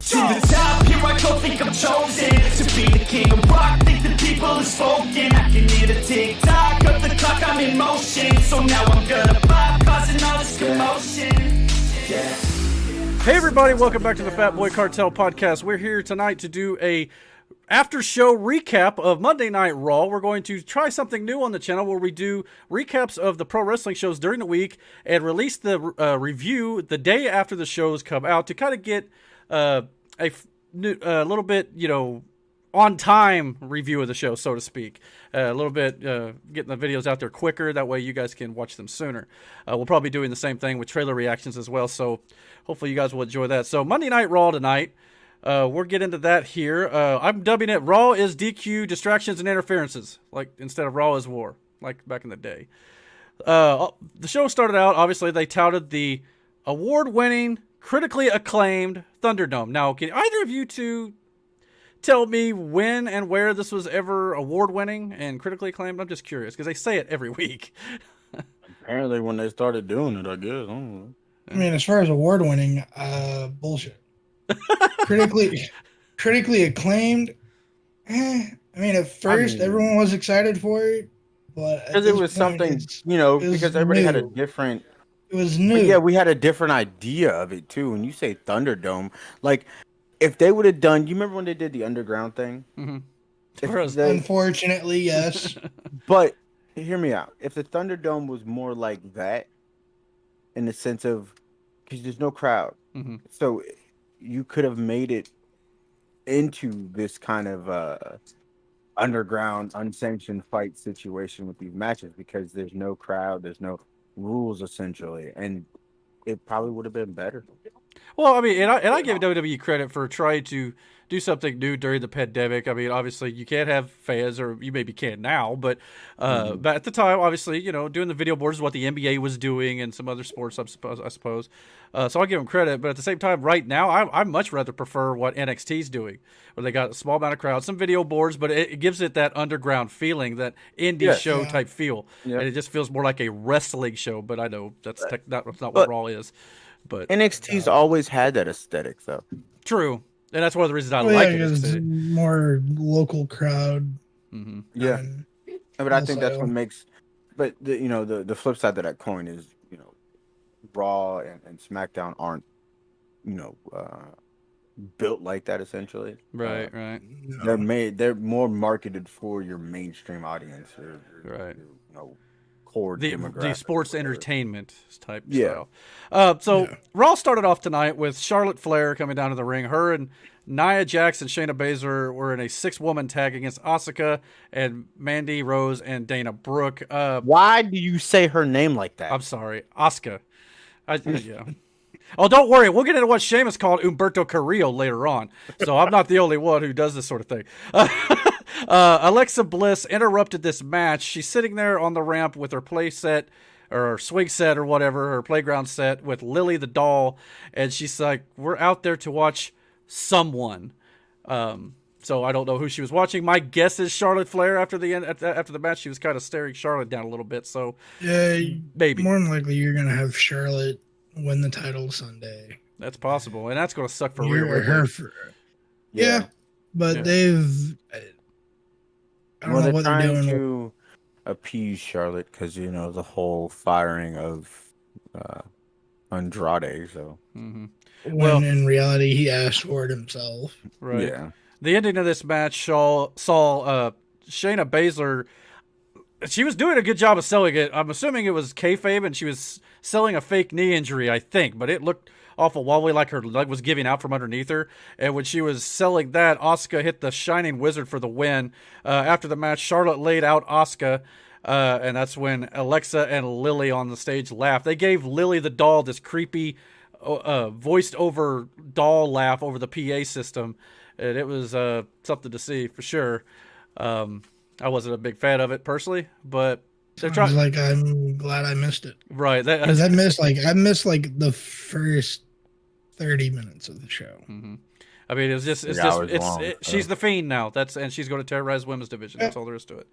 To the top, here I go, think I'm chosen to be the king of rock, think the people have spoken. I can hear the tick-tock of the clock, I'm in motion. So now I'm gonna pop, causing all this commotion. Yeah. Hey everybody, welcome back to the Fat Boy Cartel podcast. We're here tonight to do a after show recap of Monday Night Raw. We're going to try something new on the channel where we do recaps of the pro wrestling shows during the week and release the review the day after the shows come out to kind of get a little bit, on time review of the show, so to speak. A little bit getting the videos out there quicker. That way you guys can watch them sooner. We'll probably be doing the same thing with trailer reactions as well. So hopefully you guys will enjoy that. So Monday Night Raw tonight. We'll get into that here. I'm dubbing it Raw is DQ, distractions and interferences, like instead of Raw is war, like back in the day. The show started out, obviously, they touted the award-winning, critically acclaimed Thunderdome. Now, can either of you two tell me when and where this was ever award-winning and critically acclaimed? I'm just curious, because they say it every week. Apparently when they started doing it, I guess. I don't know. I mean, as far as award-winning, bullshit. critically acclaimed. I mean, at first everyone was excited for it, but because it was something, because everybody had a different. It was new. But yeah, we had a different idea of it too. When you say Thunderdome, like if they would have done, you remember when they did the underground thing? Mm-hmm. Unfortunately, yes. But hear me out. If the Thunderdome was more like that, in the sense of, because there's no crowd, so you could have made it into this kind of underground, unsanctioned fight situation with these matches because there's no crowd, there's no rules essentially, and it probably would have been better. Well, I mean, and I give WWE credit for trying to do something new during the pandemic. I mean, obviously, you can't have fans, or you maybe can now, but at the time, obviously, doing the video boards is what the NBA was doing and some other sports, I suppose. So I'll give them credit, but at the same time, right now, I much rather prefer what NXT's doing, where they got a small amount of crowd, some video boards, but it gives it that underground feeling, that indie show type feel, and it just feels more like a wrestling show. But I know that's not what Raw is. But NXT's always had that aesthetic, though. True. And that's one of the reasons I like it. It's more local crowd. Mm-hmm. Yeah, but I think that's what makes. But the flip side of that coin is Raw and SmackDown aren't built like that essentially. Right. They're more marketed for your mainstream audience, right. Core the sports entertainment type style. Raw started off tonight with Charlotte Flair coming down to the ring. Her and Nia Jax and Shayna Baszler were in a 6-woman tag against Asuka and Mandy Rose and Dana Brooke. Why do you say her name like that? I'm sorry, Asuka. Oh, don't worry. We'll get into what Sheamus called Umberto Carrillo later on. So I'm not the only one who does this sort of thing. Alexa Bliss interrupted this match. She's sitting there on the ramp with her play set or her swing set or whatever, her playground set with Lily the doll. And she's like, we're out there to watch someone. So I don't know who she was watching. My guess is Charlotte Flair. After the match, she was kind of staring Charlotte down a little bit. So maybe more than likely you're going to have Charlotte win the title Sunday. That's possible. And that's going to suck for her. But they've... I don't know what they're doing to appease Charlotte because the whole firing of Andrade. So when in reality he asked for it himself. Right. Yeah. The ending of this match saw Shayna Baszler. She was doing a good job of selling it. I'm assuming it was kayfabe, and she was selling a fake knee injury, I think. But it looked awful wobbly, like her leg was giving out from underneath her. And when she was selling that, Asuka hit the Shining Wizard for the win. After the match, Charlotte laid out Asuka, and that's when Alexa and Lily on the stage laughed. They gave Lily the doll this creepy voiced-over doll laugh over the PA system, and it was something to see for sure. I wasn't a big fan of it personally, but they're trying. Like, I'm glad I missed it. Right, I missed the first 30 minutes of the show. Mm-hmm. I mean, she's the Fiend now. And she's going to terrorize women's division. That's all there is to it.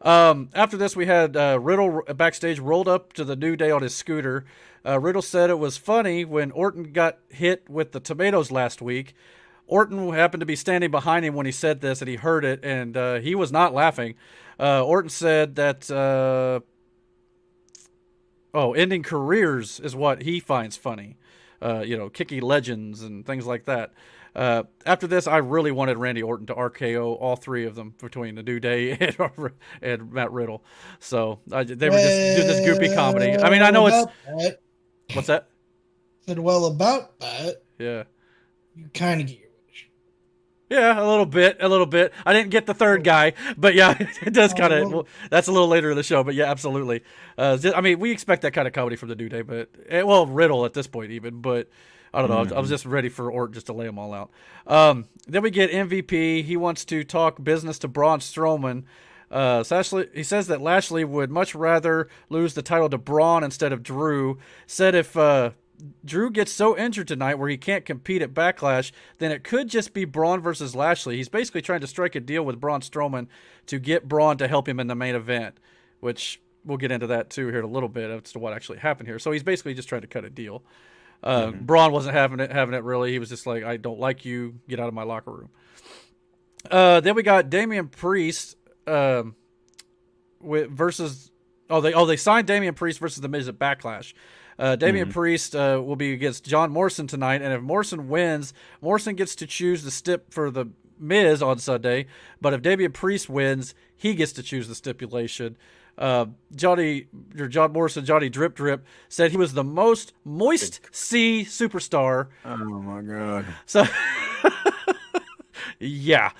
After this, we had Riddle backstage rolled up to the New Day on his scooter. Riddle said it was funny when Orton got hit with the tomatoes last week. Orton happened to be standing behind him when he said this, and he heard it, and he was not laughing. Orton said that, ending careers is what he finds funny. Kicking legends and things like that. After this, I really wanted Randy Orton to RKO all three of them between the New Day and Matt Riddle. So they were just doing this goopy comedy. I mean, I know it's... That. What's that? Said, well, about that, yeah. you kind of get your wish. Yeah, a little bit. I didn't get the third guy, but yeah, it does kind of... Well, that's a little later in the show, but yeah, absolutely. I mean, we expect that kind of comedy from the New Day, but... Well, Riddle at this point even, but... I don't know. I was just ready for Orton just to lay them all out. Then we get MVP. He wants to talk business to Braun Strowman. He says that Lashley would much rather lose the title to Braun instead of Drew. Said if Drew gets so injured tonight where he can't compete at Backlash, then it could just be Braun versus Lashley. He's basically trying to strike a deal with Braun Strowman to get Braun to help him in the main event, which we'll get into that too here in a little bit as to what actually happened here. So he's basically just trying to cut a deal. Braun wasn't having it really. He was just like, I don't like you. Get out of my locker room. Then we got Damien Priest versus. They signed Damien Priest versus The Miz at Backlash. Damien Priest will be against John Morrison tonight, and if Morrison wins, Morrison gets to choose the stip for The Miz on Sunday. But if Damien Priest wins, he gets to choose the stipulation. John Morrison, Johnny Drip Drip, said he was the most moist C superstar. Oh my god! So, yeah.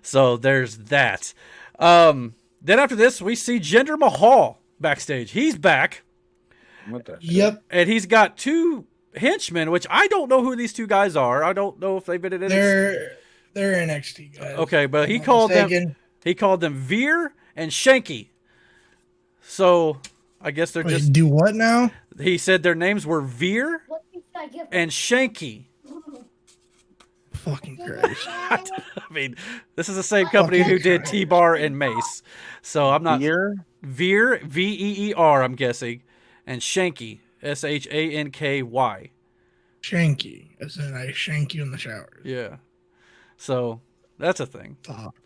So there's that. Then after this, we see Jinder Mahal backstage. He's back. What the Yep. And he's got two henchmen, which I don't know who these two guys are. I don't know if they've been in NXT. They're NXT guys. Okay, but he called them Veer and Shanky. So, I guess they're just... Do what now? He said their names were Veer and Shanky. Fucking Christ. I mean, this is the same company who did T-Bar and Mace. So, I'm not... Veer, V-E-E-R, I'm guessing. And Shanky, S-H-A-N-K-Y. Shanky, as in I shank you in the shower. Yeah. So, that's a thing. Fuck.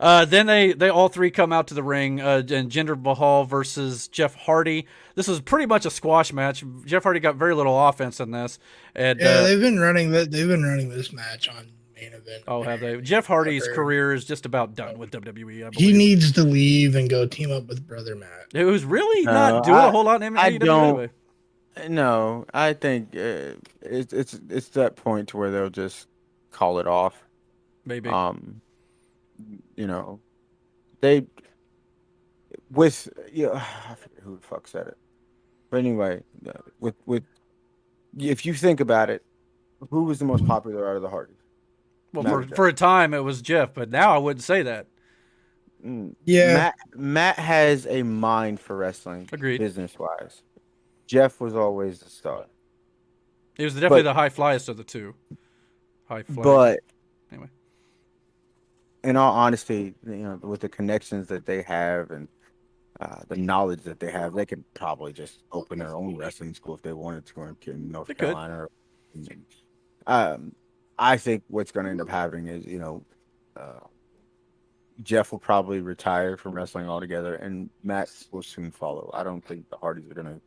Then they all three come out to the ring, and Jinder Mahal versus Jeff Hardy. This was pretty much a squash match. Jeff Hardy got very little offense in this, and they've been running this match on main event. Oh, have they? Jeff Hardy's career is just about done with WWE. I believe. He needs to leave and go team up with Brother Matt. It was really not doing a whole lot in WWE. No, I think it's that point to where they'll just call it off. Maybe. I forget who the fuck said it, but anyway, with if you think about it, who was the most popular out of the Hardys? Well, for a time it was Jeff, but now I wouldn't say that. Yeah, Matt has a mind for wrestling. Agreed. Business wise, Jeff was always the star. He was definitely the high flyest of the two. High flyest. But anyway. In all honesty, with the connections that they have and the knowledge that they have, they could probably just open their own wrestling school if they wanted to in North Carolina. I think what's going to end up happening is, Jeff will probably retire from wrestling altogether, and Matt will soon follow. I don't think the Hardys are going to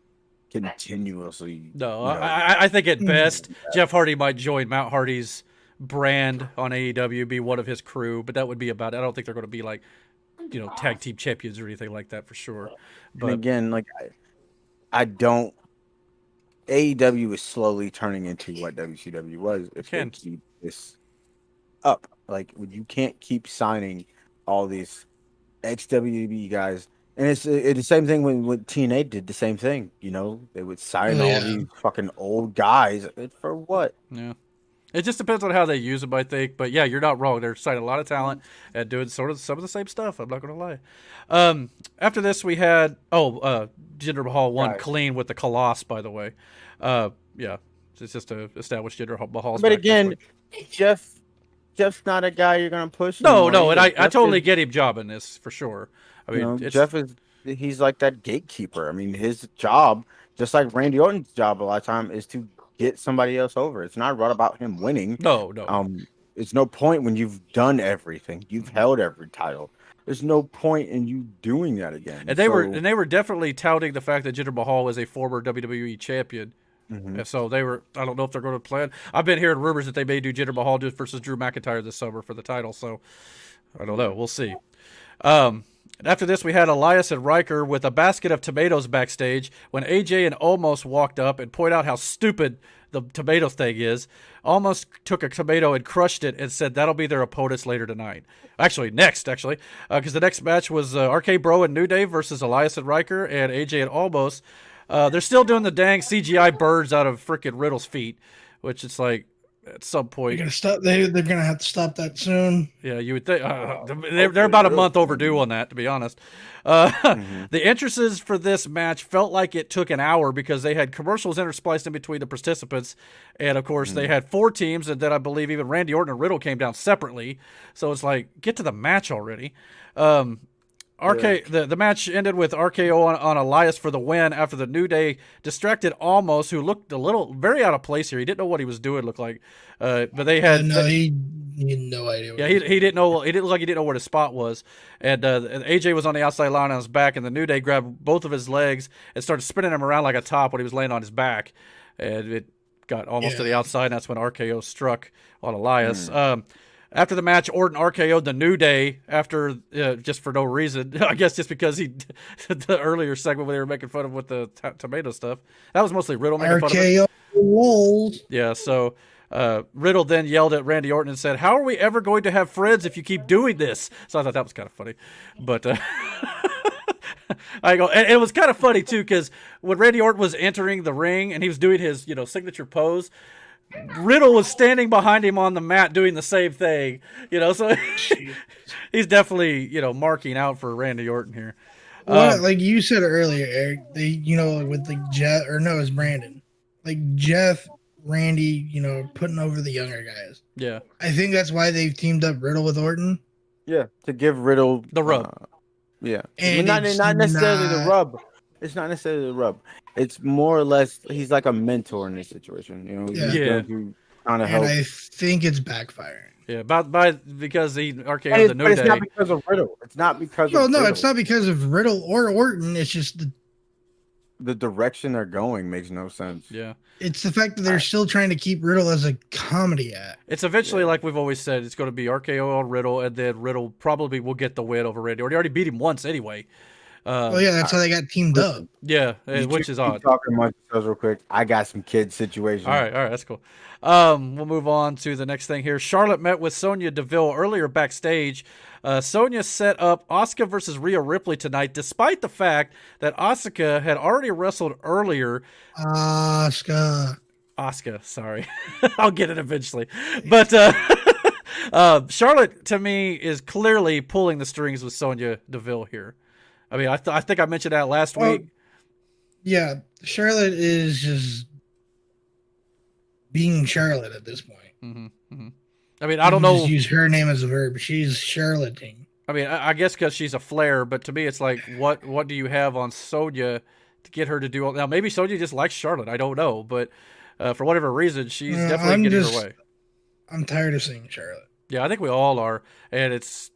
continuously. No, I think at best, Jeff Hardy might join Matt Hardy's brand on AEW, be one of his crew, but that would be about it. I don't think they're going to be like, tag team champions or anything like that for sure. But and again, I don't. AEW is slowly turning into what WCW was if they keep this up. You can't keep signing all these ex-WWE guys, and it's the same thing when TNA did the same thing. They would sign all these fucking old guys for what? Yeah. It just depends on how they use them, I think. But yeah, you're not wrong. They're signing a lot of talent and doing sort of some of the same stuff. I'm not going to lie. After this, we had Jinder Mahal won clean with the Colossus, by the way. Yeah, it's just to establish Jinder Mahal's. But again, Jeff's not a guy you're going to push. No, and I totally get him jobbing this for sure. I mean, Jeff he's like that gatekeeper. I mean, his job, just like Randy Orton's job, a lot of time is to get somebody else over. It's not about him winning. No. It's no point when you've done everything. You've held every title. There's no point in you doing that again. And they were definitely touting the fact that Jinder Mahal was a former WWE champion. And so they were. I don't know if they're going to plan. I've been hearing rumors that they may do Jinder Mahal versus Drew McIntyre this summer for the title. So I don't know. We'll see. After this, we had Elias and Riker with a basket of tomatoes backstage when AJ and Omos walked up and pointed out how stupid the tomato thing is. Almost took a tomato and crushed it and said that'll be their opponents later tonight. Next, because the next match was RK Bro and New Day versus Elias and Riker and AJ and Omos. They're still doing the dang CGI birds out of freaking Riddle's feet, which it's like at some point They're gonna stop. They're gonna have to stop that soon. Yeah, you would think they're about a month overdue on that, to be honest. The entrances for this match felt like it took an hour because they had commercials interspliced in between the participants, and of course they had 4 teams, and then I believe even Randy Orton and Riddle came down separately. So it's like, get to the match already. The match ended with RKO on Elias for the win after the New Day distracted Almost, who looked very out of place here. He didn't know what he was doing. Looked like, but they had he had no idea. He didn't know. It looked like he didn't know where his spot was. And AJ was on the outside line on his back, and the New Day grabbed both of his legs and started spinning him around like a top when he was laying on his back, and it got almost to the outside. And that's when RKO struck on Elias. After the match, Orton RKO'd the New Day after just for no reason. I guess just because the earlier segment when they were making fun of with the tomato stuff. That was mostly Riddle making fun of it. RKO. Yeah, so Riddle then yelled at Randy Orton and said, "How are we ever going to have friends if you keep doing this?" So I thought that was kind of funny. But and it was kind of funny too, because when Randy Orton was entering the ring and he was doing his signature pose, Riddle was standing behind him on the mat doing the same thing, so he's definitely, marking out for Randy Orton here. Like you said earlier, Eric, with like Jeff, or no, it's Brandon. Like Jeff, Randy, putting over the younger guys. Yeah. I think that's why they've teamed up Riddle with Orton. Yeah, to give Riddle the rub. Yeah. And not necessarily the rub. It's not necessarily the rub. It's more or less he's like a mentor in this situation. He's going to help. And I think it's backfiring. Yeah, because he RKO'd the New Day. It's not because of Riddle. It's not because of Riddle. It's not because of Riddle or Orton. It's just the direction they're going makes no sense. Yeah. It's the fact that they're still trying to keep Riddle as a comedy act. It's eventually, like we've always said, it's going to be RKO on Riddle, and then Riddle probably will get the win over Randy Orton. He already beat him once anday. That's how they got teamed up. Yeah, which is odd. Talking about those real quick. I got some kid situations. All right, that's cool. We'll move on to the next thing here. Charlotte met with Sonya Deville earlier backstage. Sonya set up Asuka versus Rhea Ripley tonight, despite the fact that Asuka had already wrestled earlier. Asuka, sorry. I'll get it eventually. But Charlotte, to me, is clearly pulling the strings with Sonya Deville here. I mean, I think I mentioned that last week. Yeah, Charlotte is just being Charlotte at this point. I mean, I don't know. Just use her name as a verb. She's Charlotting. I mean, I guess because she's a Flair, but to me, it's like, what do you have on Sonya to get her to do all? Now, maybe Sonya just likes Charlotte. I don't know, but for whatever reason, she's definitely getting her way. I'm tired of seeing Charlotte. Yeah, I think we all are, and it's.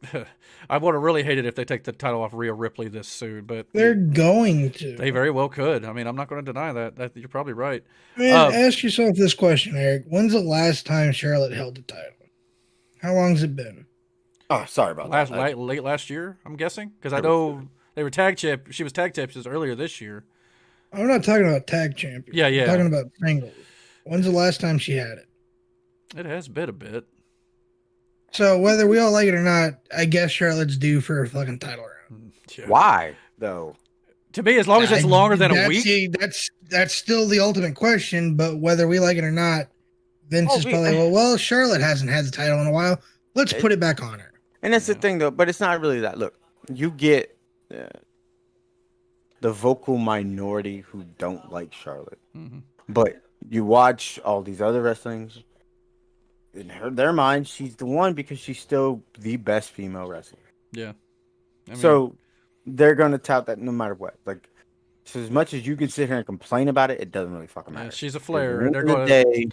I would have really hated if they take the title off Rhea Ripley this soon, but they're going to. They very well could. I mean, I'm not going to deny that. You're probably right. Man, ask yourself this question, Eric. When's the last time Charlotte held the title? How long's it been? Oh, sorry about that. Late last year, I'm guessing, because I know they were tag champ. She was tag champions earlier this year. I'm not talking about tag champions. Yeah. I'm talking about singles. When's the last time she had it? It has been a bit. So whether we all like it or not, I guess Charlotte's due for a fucking title round. Yeah. Why though? To me, as long as it's longer than a week, that's still the ultimate question. But whether we like it or not, Vince is probably well, Charlotte hasn't had the title in a while. Let's put it back on her. And that's the thing, though. But it's not really that. Look, you get the vocal minority who don't like Charlotte, but you watch all these other wrestlings. In their mind, she's the one because she's still the best female wrestler. Yeah. I mean, so they're gonna tout that no matter what. Like, so as much as you can sit here and complain about it, it doesn't really fucking matter. She's a Flair, and they're going.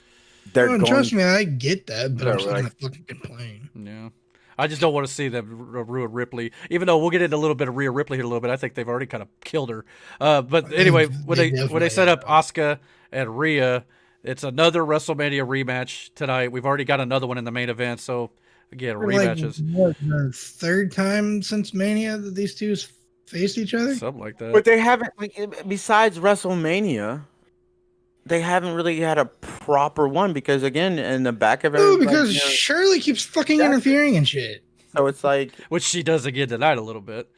they're Well, going. trust me, I get that, but I'm They're still like- gonna fucking complain. Yeah. I just don't want to see them Rhea Ripley, even though we'll get into a little bit of Rhea Ripley here in a little bit. I think they've already kind of killed her. But anyway, when they definitely set up have. Asuka and Rhea, it's another WrestleMania rematch tonight. We've already got another one in the main event. So again, rematches. Like, what, the third time since Mania that these two faced each other? Something like that. But they haven't, like, besides WrestleMania, they haven't really had a proper one because, again, in the back of No, everybody, because you know, Shirley keeps fucking Exactly. interfering and shit. so it's like, Which she does again tonight a little bit.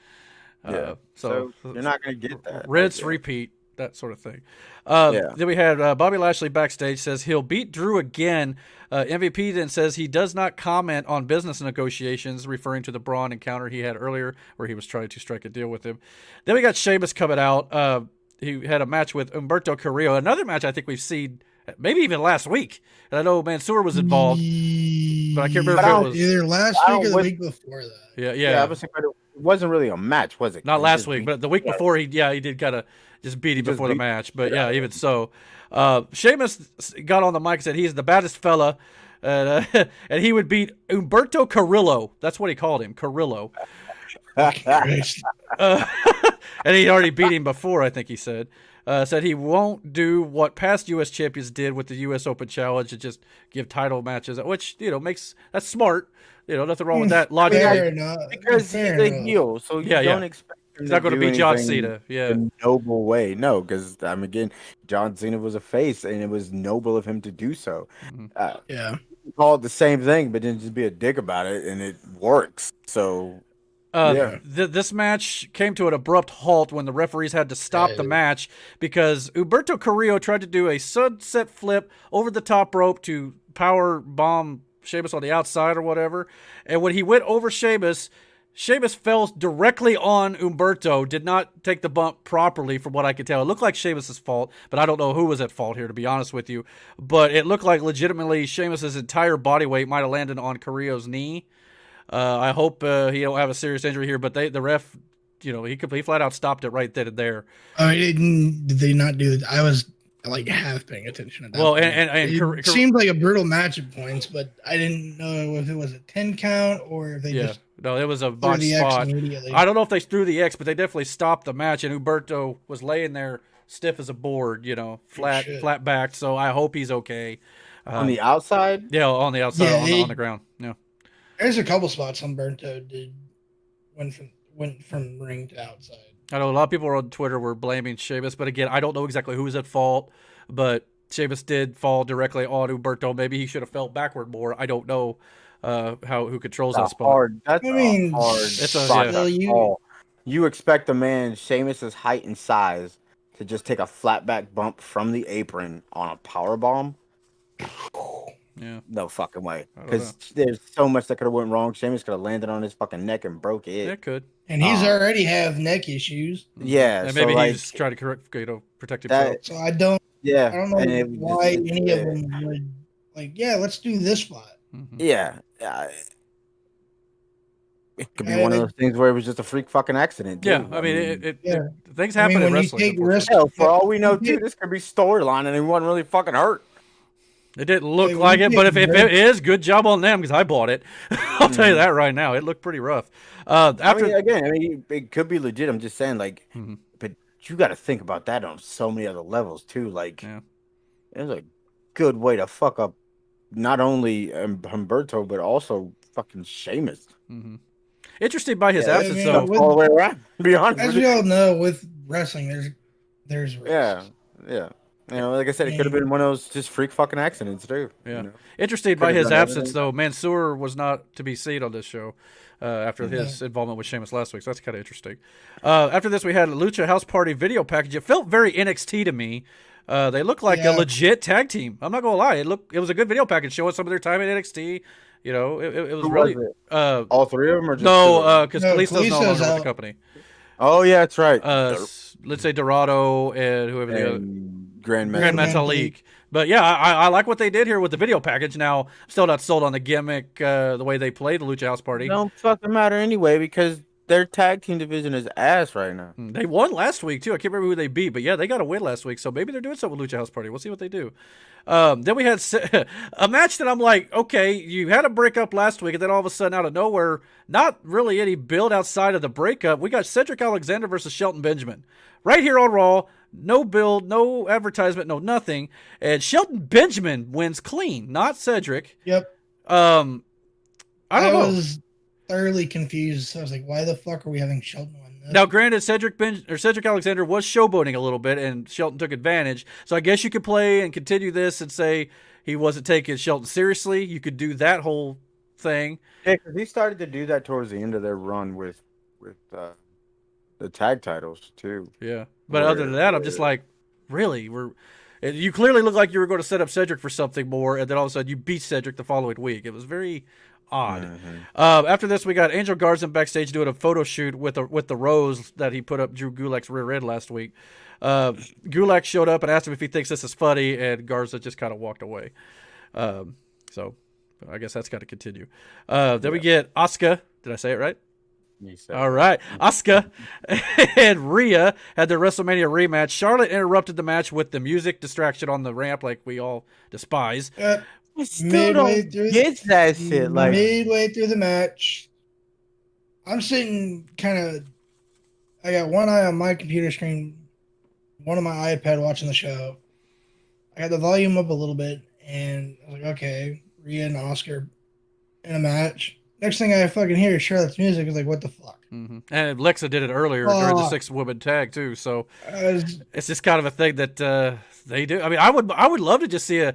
yeah. So you're not gonna get that. Rinse, like, repeat, that sort of thing. Yeah. Then we had Bobby Lashley backstage says he'll beat Drew again. MVP then says he does not comment on business negotiations, referring to the Braun encounter he had earlier where he was trying to strike a deal with him. Then we got Sheamus coming out. He had a match with Humberto Carrillo. Another match I think we've seen maybe even last week. And I know Mansoor was involved, but I can't remember if it was. Either last I week or the don't- week before that. Yeah. Yeah, I was saying, but it wasn't really a match, was it? Not It last just week, beat- but the week before, he did kind of just beat him just before the beat- match. But yeah, even so, Sheamus got on the mic and said he's the baddest fella, and he would beat Humberto Carrillo. That's what he called him, Carrillo. Christ. And he already beat him before, I think he said. Said he won't do what past U.S. champions did with the U.S. Open Challenge and just give title matches, which, that's smart. Nothing wrong with that. Logically, Fair enough. because he's Fair a enough. heel, so you Yeah, yeah. don't expect him he's not going to do beat John anything Cena. Yeah. in a noble way. No, because again, John Cena was a face, and it was noble of him to do so. Yeah. Call it the same thing, but then just be a dick about it, and it works. So yeah. This match came to an abrupt halt when the referees had to stop the match because Humberto Carrillo tried to do a sunset flip over the top rope to power bomb Sheamus on the outside or whatever. And when he went over Sheamus fell directly on Humberto, did not take the bump properly from what I could tell. It looked like Sheamus's fault, but I don't know who was at fault here, to be honest with you. But it looked like legitimately Sheamus's entire body weight might have landed on Carrillo's knee. I hope he don't have a serious injury here, but the ref, he flat out stopped it right then and there. Did they not do it? I was like half paying attention at that. Well, point. and it seemed like a brutal match at points, but I didn't know if it was a 10 count or if they just no, it was a threw botch the X spot. immediately. I don't know if they threw the X, but they definitely stopped the match, and Humberto was laying there stiff as a board, flat backed. So I hope he's okay. On the outside, Yeah, on the outside, Yeah, on the ground. Yeah. There's a couple spots Humberto went from ring to outside. I know a lot of people on Twitter were blaming Sheamus, but again, I don't know exactly who was at fault, but Sheamus did fall directly on Humberto. Maybe he should have fell backward more. I don't know who controls that spot. That's I mean, a hard it's a- spot yeah. to call. You expect a man Sheamus's height and size to just take a flat back bump from the apron on a power bomb? Yeah. No fucking way. I don't Because there's so much that could have went wrong. Sheamus could have landed on his fucking neck and broke it. It could. And he's already have neck issues. Yeah, And so maybe like, he's trying to protect himself. that. So I don't Yeah, know and it was why just- any of them would let's do this spot. Yeah, it could be one of those things where it was just a freak fucking accident. Too. Yeah, I mean, Yeah. things happen in when you wrestling. take unfortunately. risks, Hell, for all we know, too, this could be storyline, and he wasn't really fucking hurt. It didn't look Hey, when like you it, but if take it is, good job on them because I bought it. I'll tell you that right now. It looked pretty rough. After It could be legit. I'm just saying, like, but you got to think about that on so many other levels too. Like, Yeah. it was a good way to fuck up not only Humberto but also fucking Sheamus. interested by his Yeah, absence, I mean, though. with- All the way around. To be honest as with we you. all know, with wrestling, there's risks. Yeah. Like I said, it could have been one of those just freak fucking accidents too. Yeah. Interested by Could've his done absence, everything. though. Mansoor was not to be seen on this show after his involvement with Sheamus last week. So that's kind of interesting. After this, we had a Lucha House Party video package. It felt very NXT to me. They look like a legit tag team. I'm not gonna lie. It was a good video package showing some of their time in NXT. It was Who really was it? All three of them, or just two no, of them? because No, Kalisto's no Kalisto's longer with the out. company. Oh yeah, that's right. Let's say Dorado and whoever the other. And Grand Grand Metalik. Metalik. But yeah, I like what they did here with the video package. Now, I'm still not sold on the gimmick, the way they played the Lucha House Party. Don't fucking matter anyway because their tag team division is ass right now. They won last week too. I can't remember who they beat, but yeah, they got a win last week. So maybe they're doing something with Lucha House Party. We'll see what they do. Then we had a match that I'm like, okay, you had a breakup last week, and then all of a sudden, out of nowhere, not really any build outside of the breakup. We got Cedric Alexander versus Shelton Benjamin right here on Raw. No build, no advertisement, no nothing. And Shelton Benjamin wins clean, not Cedric. Yep. I don't know. I was thoroughly confused. So I was like, why the fuck are we having Shelton win this? Now, granted, Cedric Alexander was showboating a little bit, and Shelton took advantage. So I guess you could play and continue this and say he wasn't taking Shelton seriously. You could do that whole thing. Yeah, because he started to do that towards the end of their run with the tag titles too. Yeah, but other than that, I'm just like, really? You clearly look like you were going to set up Cedric for something more, and then all of a sudden you beat Cedric the following week. It was very odd. Mm-hmm. After this, we got Angel Garza backstage doing a photo shoot with the rose that he put up Drew Gulak's rear end last week. Gulak showed up and asked him if he thinks this is funny, and Garza just kind of walked away. So I guess that's got to continue. Then we get Asuka. Did I say it right? All right. Asuka and Rhea had their WrestleMania rematch. Charlotte interrupted the match with the music distraction on the ramp like we all despise. I still don't get that shit. Like midway through the match, I'm sitting I got one eye on my computer screen, one on my iPad watching the show. I got the volume up a little bit, and I was like, okay, Rhea and Oscar in a match. Next thing I fucking hear is Charlotte's music. I was like, what the fuck? Mm-hmm. And Lexa did it earlier during the 6-woman tag too. So it's just kind of a thing that they do. I mean, I would love to just see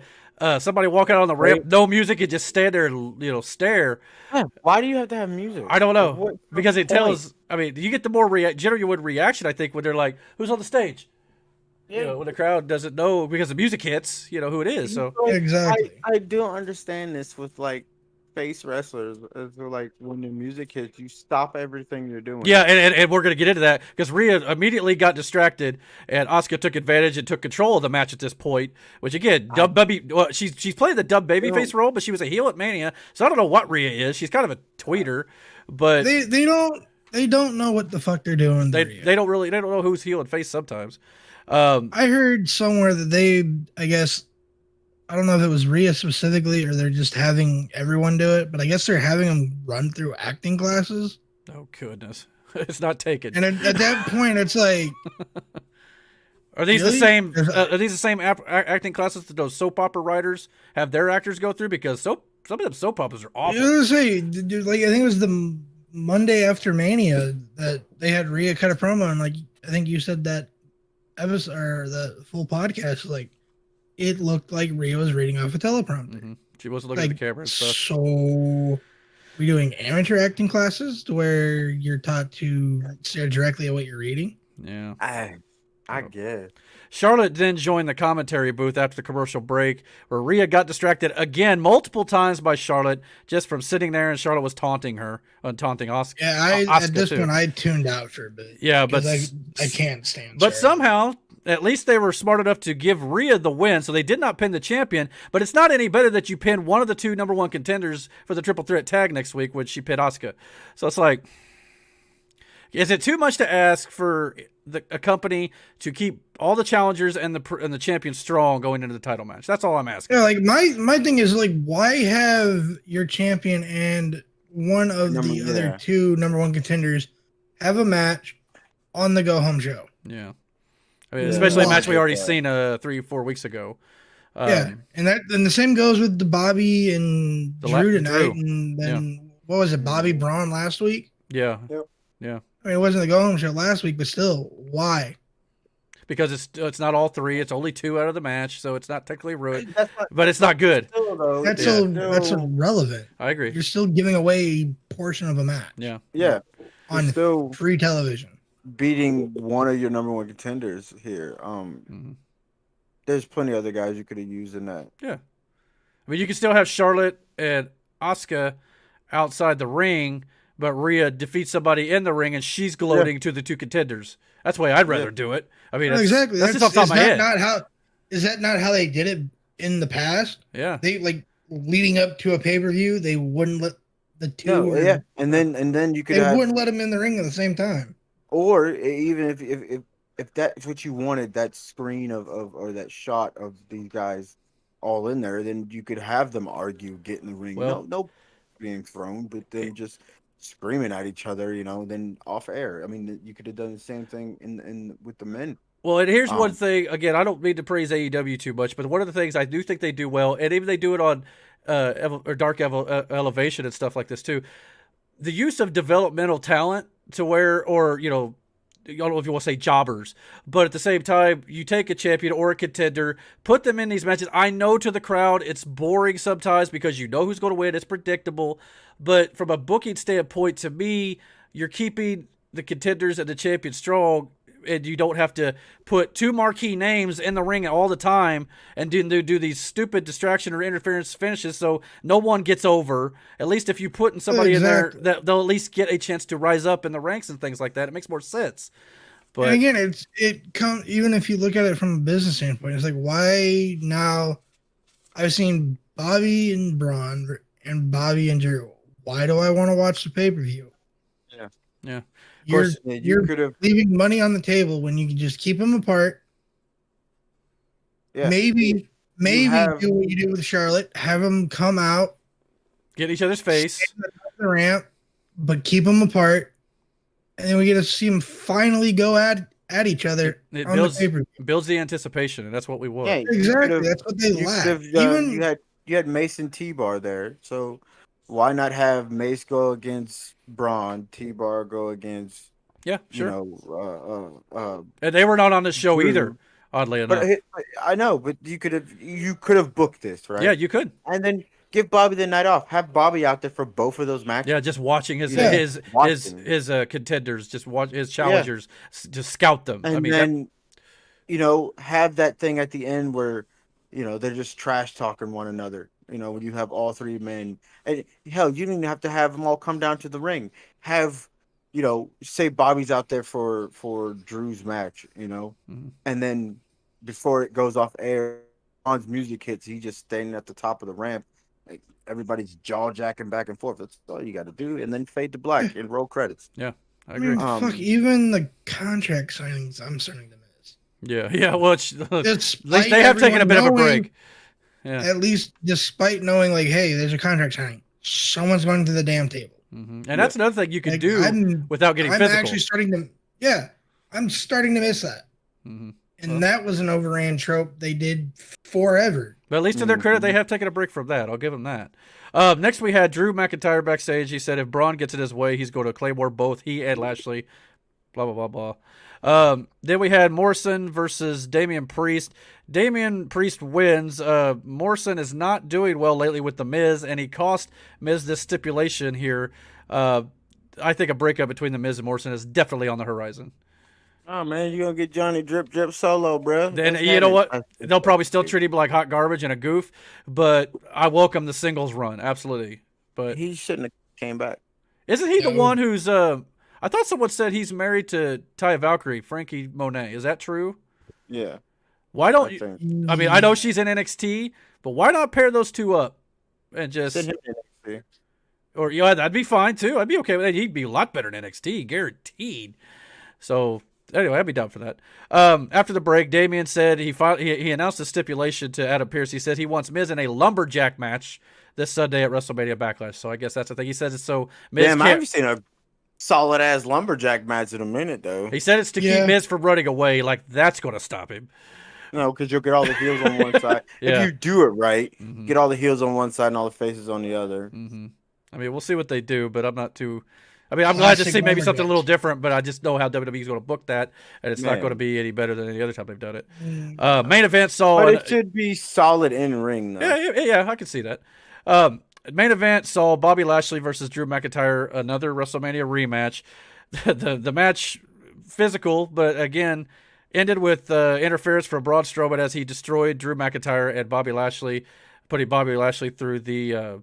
somebody walk out on the ramp, no music, and just stand there and stare. Yeah, why do you have to have music? I don't know, because it tells. I mean, you get the more genuine reaction, I think, when they're like, "Who's on the stage?" Yeah. When the crowd doesn't know because the music hits, who it is. So exactly, I don't understand this with like face wrestlers. They're like, when the music hits, you stop everything you're doing. Yeah, and we're gonna get into that because Rhea immediately got distracted, and Asuka took advantage and took control of the match at this point. Which again, she's playing the dumb babyface role, but she was a heel at Mania, so I don't know what Rhea is. She's kind of a tweeter, but they don't know what the fuck they're doing. They don't know who's heel and face sometimes. I heard somewhere that I guess, I don't know if it was Rhea specifically or they're just having everyone do it, but I guess they're having them run through acting classes. Oh goodness, it's not taken. And at that point, it's like, are these the same? Are these the same acting classes that those soap opera writers have their actors go through? Because some of them soap operas are awful. I was gonna say, dude, like I think it was the Monday after Mania that they had Rhea cut a promo, and like I think you said that episode or the full podcast, like it looked like Rhea was reading off a teleprompter. Mm-hmm. She wasn't looking at the camera and stuff. So we're doing amateur acting classes to where you're taught to stare directly at what you're reading. Yeah, I guess. Charlotte then joined the commentary booth after the commercial break, where Rhea got distracted again multiple times by Charlotte just from sitting there, and Charlotte was taunting Asuka. Yeah, at this point I tuned out for a bit. Yeah, but I can't stand. But Charlotte. somehow, at least they were smart enough to give Rhea the win, so they did not pin the champion. But it's not any better that you pin one of the two number one contenders for the triple threat tag next week, which she pinned Asuka. So it's like, is it too much to ask for a company to keep all the challengers and the champion strong going into the title match? That's all I'm asking. Yeah, like my thing is like, why have your champion and one of the other two number one contenders have a match on the go home show? Yeah, I mean, especially a match we already seen 3-4 weeks ago. And the same goes with the Bobby and Drew tonight, and then what was it, Bobby Braun last week? Yeah, Yep. Yeah. I mean, it wasn't the go home show last week, but still, why? Because it's not all three; it's only two out of the match, so it's not technically ruined. But it's not good. That's irrelevant. I agree. You're still giving away a portion of a match. Yeah. Yeah. On still free television. Beating one of your number one contenders here. There's plenty of other guys you could have used in that. Yeah. I mean, you can still have Charlotte and Asuka outside the ring, but Rhea defeats somebody in the ring and she's gloating to the two contenders. That's the way I'd rather do it. I mean, exactly. That's just off the top of my head. Is that not how they did it in the past? Yeah. They leading up to a pay-per-view, they wouldn't let the two. No, yeah, and then you could they have, wouldn't let him in the ring at the same time. or even if that's what you wanted, that screen of or that shot of these guys all in there, then you could have them argue, get in the ring. Well, No being thrown, but then just screaming at each other, then off air. I mean, you could have done the same thing in with the men. Well, and here's one thing. Again, I don't mean to praise AEW too much, but one of the things I do think they do well, and even they do it on Elevation and stuff like this too, the use of developmental talent to where, or I don't know if you want to say jobbers, but at the same time, you take a champion or a contender, put them in these matches. I know to the crowd it's boring sometimes because you know who's going to win. It's predictable. But from a booking standpoint, to me, you're keeping the contenders and the champion strong, and you don't have to put two marquee names in the ring all the time and do these stupid distraction or interference finishes so no one gets over. At least if you put in somebody in there, that they'll at least get a chance to rise up in the ranks and things like that. It makes more sense. But and again, even if you look at it from a business standpoint, it's like, why now? I've seen Bobby and Braun and Bobby and Drew. Why do I want to watch the pay-per-view? Yeah. You're leaving money on the table when you can just keep them apart. Yeah. Maybe do what you do with Charlotte. Have them come out, get each other's face, stand at the ramp, but keep them apart, and then we get to see them finally go at each other. It on builds, the pay-per-view. builds the anticipation, and that's what we want. Yeah, Exactly. That's what they lack. You had Mason T-Bar there, so why not have Mace go against Braun, T-Bar go against Yeah, sure. And they were not on the show either, oddly enough. But I know, but you could have booked this, right? Yeah, you could. And then give Bobby the night off. Have Bobby out there for both of those matches. Yeah, just watching his contenders, just watch his challengers, just scout them. And then have that thing at the end where they're just trash talking one another. When you have all three men, and hell, you don't even have to have them all come down to the ring. Have say Bobby's out there for Drew's match, Mm-hmm. and then before it goes off air, On's music hits, he's just standing at the top of the ramp, like everybody's jaw jacking back and forth. That's all you got to do, and then fade to black and roll credits. Yeah, I agree. Fuck, even the contract signings, I'm starting to miss. Yeah. Well, they have taken a bit of a break. Yeah. At least, despite knowing, like, hey, there's a contract signing, someone's going to the damn table. Mm-hmm. And that's another thing you can do without getting physical. I'm starting to miss that. Mm-hmm. And that was an overran trope they did forever. But at least to their credit, they have taken a break from that. I'll give them that. Next, we had Drew McIntyre backstage. He said if Braun gets it his way, he's going to Claymore both he and Lashley. Blah, blah, blah, blah. Then we had Morrison versus Damien Priest. Damien Priest wins. Morrison is not doing well lately with The Miz, and he cost Miz this stipulation here. I think a breakup between The Miz and Morrison is definitely on the horizon. Oh, man, you're going to get Johnny Drip solo, bro. Then you know what? They'll probably still treat him like hot garbage and a goof, but I welcome the singles run, absolutely. But he shouldn't have came back. Isn't he the one who's... I thought someone said he's married to Taya Valkyrie, Frankie Monet. Is that true? Yeah. Why don't you... I mean, I know she's in NXT, but why not pair those two up and just... Send him to NXT. Or, that'd be fine, too. I'd be okay with that. He'd be a lot better than NXT, guaranteed. So... Anyway, I'd be down for that. After the break, Damien said he announced a stipulation to Adam Pearce. He said he wants Miz in a lumberjack match this Sunday at WrestleMania Backlash. So I guess that's the thing. He says it's so Miz I haven't seen a solid-ass lumberjack match in a minute, though. He said it's to keep Miz from running away. Like, that's going to stop him. No, because you'll get all the heels on one side. If you do it right, get all the heels on one side and all the faces on the other. Mm-hmm. I mean, we'll see what they do, but I'm not too... I mean, I'm glad to see maybe something a little different, but I just know how WWE is going to book that, and it's not going to be any better than any other time they've done it. Main event saw... But it should be solid in ring, though. Yeah, I can see that. Main event saw Bobby Lashley versus Drew McIntyre, another WrestleMania rematch. The match, physical, but again, ended with interference from Braun Strowman as he destroyed Drew McIntyre and Bobby Lashley, putting Bobby Lashley through the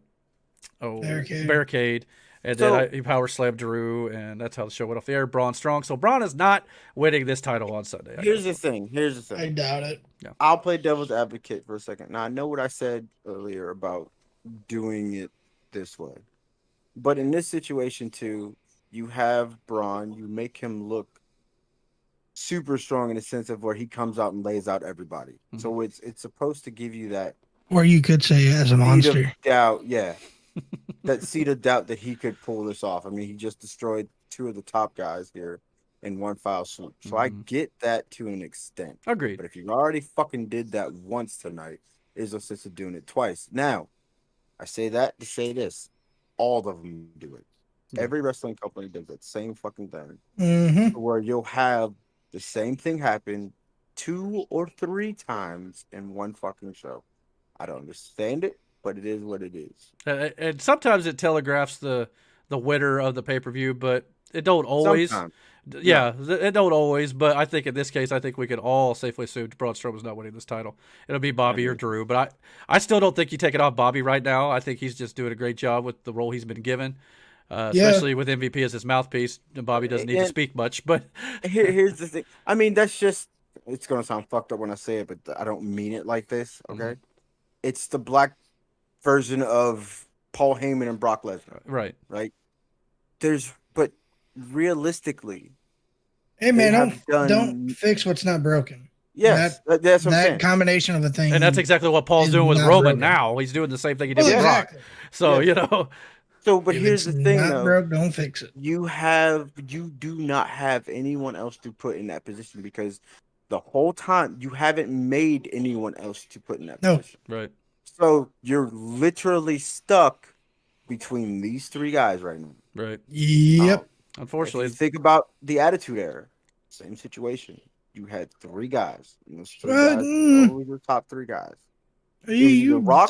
barricade. And then he power slammed Drew, and that's how the show went off the air. Braun strong. So Braun is not winning this title on Sunday. Here's the thing. I doubt it. Yeah. I'll play devil's advocate for a second. Now, I know what I said earlier about doing it this way. But in this situation too, you have Braun. You make him look super strong in the sense of where he comes out and lays out everybody. Mm-hmm. So it's supposed to give you that Or you could say as a seed monster. of doubt. Yeah, that seed of doubt that he could pull this off. I mean, he just destroyed two of the top guys here in one foul swoop. So I get that to an extent. Agreed. But if you already fucking did that once tonight, is no sense of doing it twice. Now, I say that to say this: all of them do it. Yeah. Every wrestling company does that same fucking thing, Mm-hmm. where you'll have the same thing happen 2 or 3 times in one fucking show. I don't understand it, but it is what it is. And sometimes it telegraphs the winner of the pay-per-view, but it don't always. Sometimes. Yeah, it don't always, but I think in this case, I think we could all safely assume Braun Strowman's not winning this title. It'll be Bobby or Drew, but I still don't think you take it off Bobby right now. I think he's just doing a great job with the role he's been given, especially with MVP as his mouthpiece. And Bobby doesn't need to speak much, but here's the thing. I mean, that's just, it's going to sound fucked up when I say it, but I don't mean it like this, okay? Mm-hmm. It's the black version of Paul Heyman and Brock Lesnar. Right. But realistically, hey man, don't fix what's not broken. Yes, that's what I'm saying. That combination of a thing, and that's exactly what Paul's doing with Roman now. He's doing the same thing he did with Brock. So So, but here's the thing, though. Broke, don't fix it. You do not have anyone else to put in that position because the whole time you haven't made anyone else to put in that position. Right. So you're literally stuck between these 3 guys right now. Right. Yep. Unfortunately, if you think about the Attitude Era, same situation. You had 3 guys. And those 3 guys were always the top 3 guys. You Rock,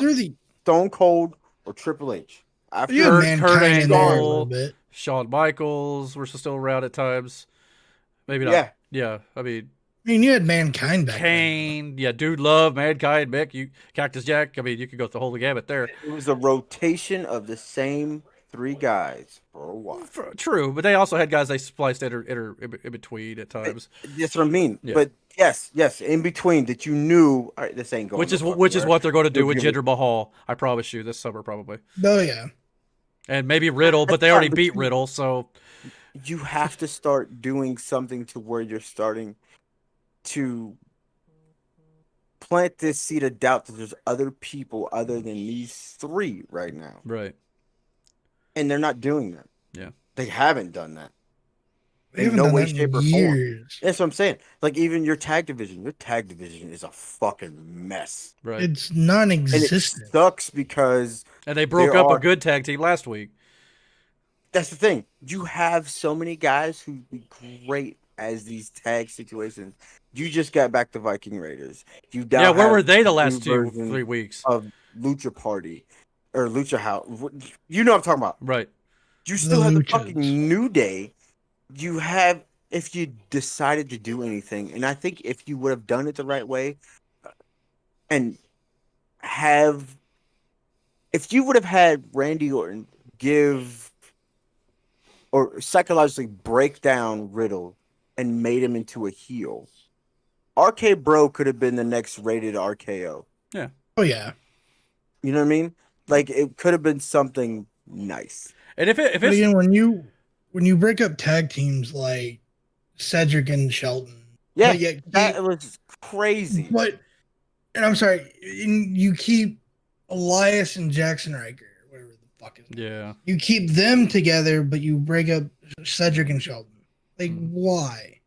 Stone Cold, or Triple H. After Kurt Angle, Shawn Michaels were still around at times. Maybe not. Yeah. I mean, you had Mankind back Kane, Dude Love, Mankind, Mick, Cactus Jack. I mean, you could go the whole gamut there. It was a rotation of the same 3 guys for a while. True, but they also had guys they spliced in between at times. That's what I mean. Yeah. But yes, in between that you knew, all right, this ain't going. Which is what they're going to do with Jinder Mahal. I promise you, this summer probably. Oh yeah. And maybe Riddle, but they already beat Riddle, so you have to start doing something to where you're starting to plant this seed of doubt that there's other people other than these 3 right now. Right. And they're not doing that. Yeah. They haven't done that. In no way, shape, or form. That's what I'm saying. Like, even your tag division is a fucking mess. Right. It's non-existent. And it sucks because... And they broke up a good tag team last week. That's the thing. You have so many guys who'd be great as these tag situations. You just got back to Viking Raiders. Where were they the last 2-3 weeks? Of Lucha Party. Or Lucha House. You know what I'm talking about. Right. You still have the fucking New Day. You have, if you decided to do anything, and I think if you would have done it the right way, and if you would have had Randy Orton give, or psychologically break down Riddle and made him into a heel, RK Bro could have been the next rated RKO. Yeah. Oh, yeah. You know what I mean? Like, it could have been something nice. And if it's again, when you break up tag teams like Cedric and Shelton, that was crazy. And I'm sorry, you keep Elias and Jackson Riker, whatever the fuck is. Yeah. You keep them together, but you break up Cedric and Shelton. Like, why?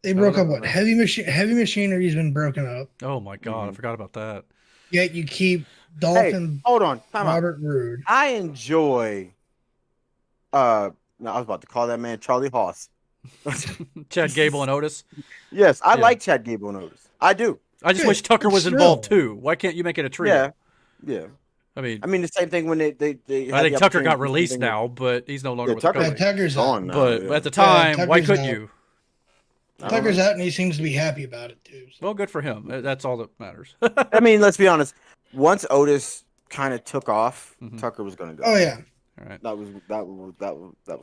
They broke up what? Heavy Machinery's been broken up. Oh my god, I forgot about that. Yet you keep Dolphin. Hold on, Robert Roode. I enjoy. I was about to call that man Charlie Haas. Chad Gable and Otis. Yes, I like Chad Gable and Otis. I do. I just wish Tucker was involved too. Why can't you make it a trio? Yeah. I mean, the same thing when they I think Tucker got released now, but he's no longer with the company. Tucker's on now. But at the time, why couldn't you? Tucker's out, and he seems to be happy about it too. So. Well, good for him. That's all that matters. I mean, let's be honest. Once Otis kind of took off, Tucker was going to go. Oh yeah. All right. That was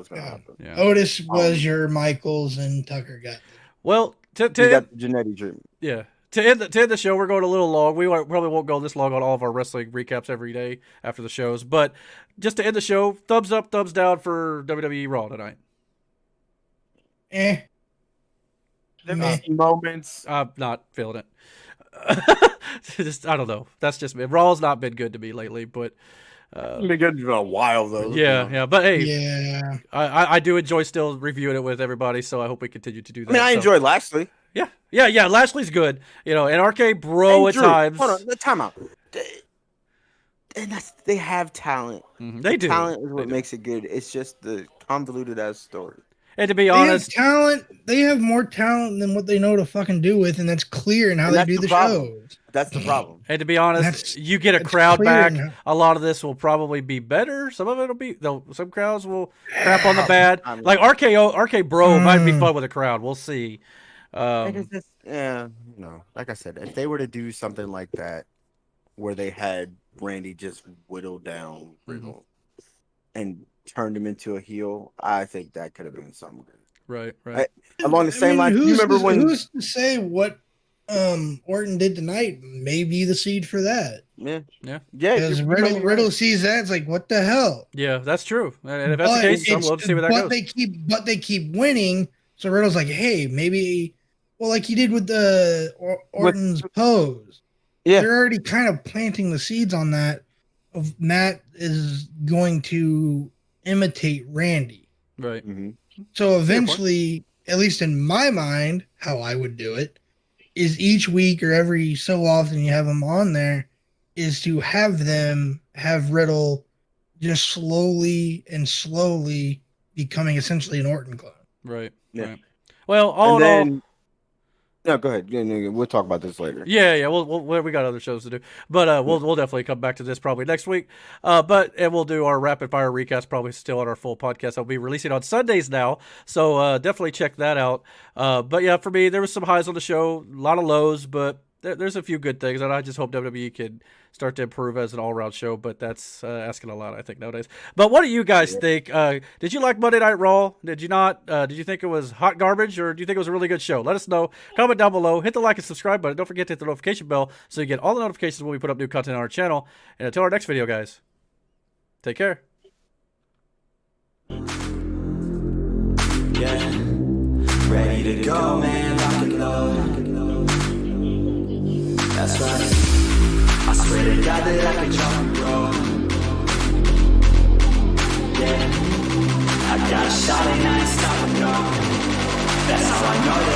going to happen. Yeah. Otis was your Michaels, and Tucker got. Well, he got the Jannetty treatment. Yeah. to end the show, we're going a little long. We probably won't go this long on all of our wrestling recaps every day after the shows. But just to end the show, thumbs up, thumbs down for WWE Raw tonight. There moments. I'm not feeling it. Just, I don't know. That's just me. Raw's not been good to me lately, but It's been good for a while though. yeah. But hey, Yeah. I do enjoy still reviewing it with everybody, so I hope we continue to do that. I mean, I enjoy Lashley. Yeah. Lashley's good, and RK Bro at times. Hold on, time out. And they have talent. They do. Talent is what makes it good. It's just the convoluted ass story. And to be They honest, have talent. They have more talent than what they know to fucking do with, and that's clear in how they do the shows. That's the problem. and to be honest, you get a crowd back. A lot of this will probably be better. Some of it will be, though. Some crowds will crap on the bad. Like RK Bro might be fun with a crowd. We'll see. Like I said, if they were to do something like that, where they had Randy just whittled down Riddle and turned him into a heel, I think that could have been something good. Right. Along the same line, you remember when? Who's to say what Orton did tonight may be the seed for that? Yeah. Because Riddle sees that, it's like, what the hell? Yeah, that's true. And if that's the case, we'll have to see where that goes. But they keep winning, so Riddle's like, hey, maybe, well, like he did with the Orton's pose. Yeah, they're already kind of planting the seeds on that. Of Matt is going to imitate Randy, right? So eventually, at least in my mind, how I would do it is each week or every so often you have them on there, is to have Riddle just slowly becoming essentially an Orton clone. Right. Yeah. Right. Well, all in all. No, go ahead. We'll talk about this later. Yeah. We got other shows to do, but we'll definitely come back to this probably next week. And we'll do our rapid fire recaps probably still on our full podcast. I'll be releasing on Sundays now, so definitely check that out. But yeah, for me, there was some highs on the show, a lot of lows, but there's a few good things, and I just hope WWE can start to improve as an all-around show, but that's asking a lot, I think, nowadays. But what do you guys think? Did you like Monday Night Raw? Did you not? Did you think it was hot garbage, or do you think it was a really good show? Let us know. Comment down below. Hit the like and subscribe button. Don't forget to hit the notification bell so you get all the notifications when we put up new content on our channel. And until our next video, guys, take care. Yeah, ready to go, man, lock and load. That's right. I swear to God that I can jump and roll. Yeah, I got a shot and I ain't stopping, no. That's how I know that